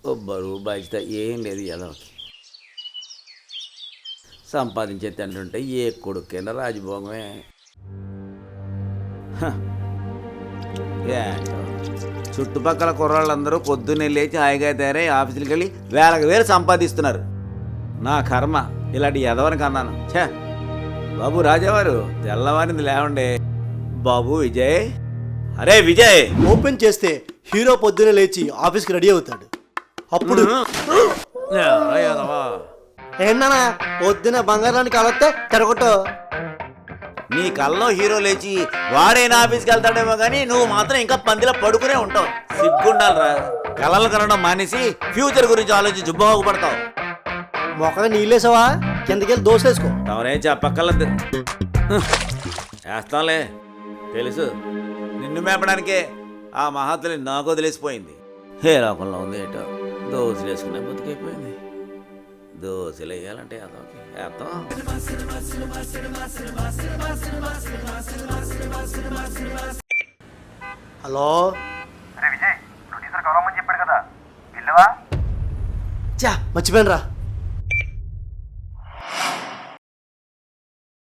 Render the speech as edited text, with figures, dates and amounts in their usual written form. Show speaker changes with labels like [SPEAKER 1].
[SPEAKER 1] ఓ బరువు బాధ్యత ఏం లేదు ఎదవకి. సంపాదించే తండ్రి ఉంటే ఏ కొడుకైనా రాజభోగమే. హ. ఏంటో చుట్టుపక్కల కుర్రాళ్ళందరూ పొద్దున్నే లేచి హాయిగా తయారై ఆఫీసులకి వెళ్ళి వేలకు వేలు సంపాదిస్తున్నారు. నా కర్మ ఇలాంటి ఎదవని కన్నాను. ఛే బాబు రాజావారు తెల్లవారింది లేవండి. బాబు విజయ్, అరే విజయ్.
[SPEAKER 2] ఓపెన్ చేస్తే హీరో పొద్దునే లేచి ఆఫీస్కి రెడీ అవుతాడు. అప్పుడు ఏంటన్నా పొద్దున బంగారానికి కలొస్తే తెరగొట్టు.
[SPEAKER 1] నీ కల్లో హీరో లేచి వాడైనా ఆఫీస్కి వెళ్తాడేమో కానీ నువ్వు మాత్రం ఇంకా పందిలో పడుకునే ఉంటావు. సిగ్గుండాలరా. కలలు కనడం మానేసి ఫ్యూచర్ గురించి ఆలోచించి బాగుపడతావు.
[SPEAKER 2] మొక్కగా నీళ్ళేసావా, కిందకెళ్ళి దోసేసుకో.
[SPEAKER 1] తమరేం చెప్పక్కర్లేదు, చేస్తాంలే. తెలుసు నిన్ను మేపడానికే ఆ మహాత్ముని నాకు వదిలేసిపోయింది. ఏ లోకంలో ఉంది ఏటో, దోశలు వేసుకునే బతికైపోయింది. దోశలు వేయాలంటే అదొకే వేస్తాం.
[SPEAKER 2] హలో
[SPEAKER 3] అరే విజయ్, ప్రొడ్యూసర్ గౌరమ్మని చెప్పాడు కదా, వెళ్ళవా?
[SPEAKER 2] చా మర్చిపోయాను రా.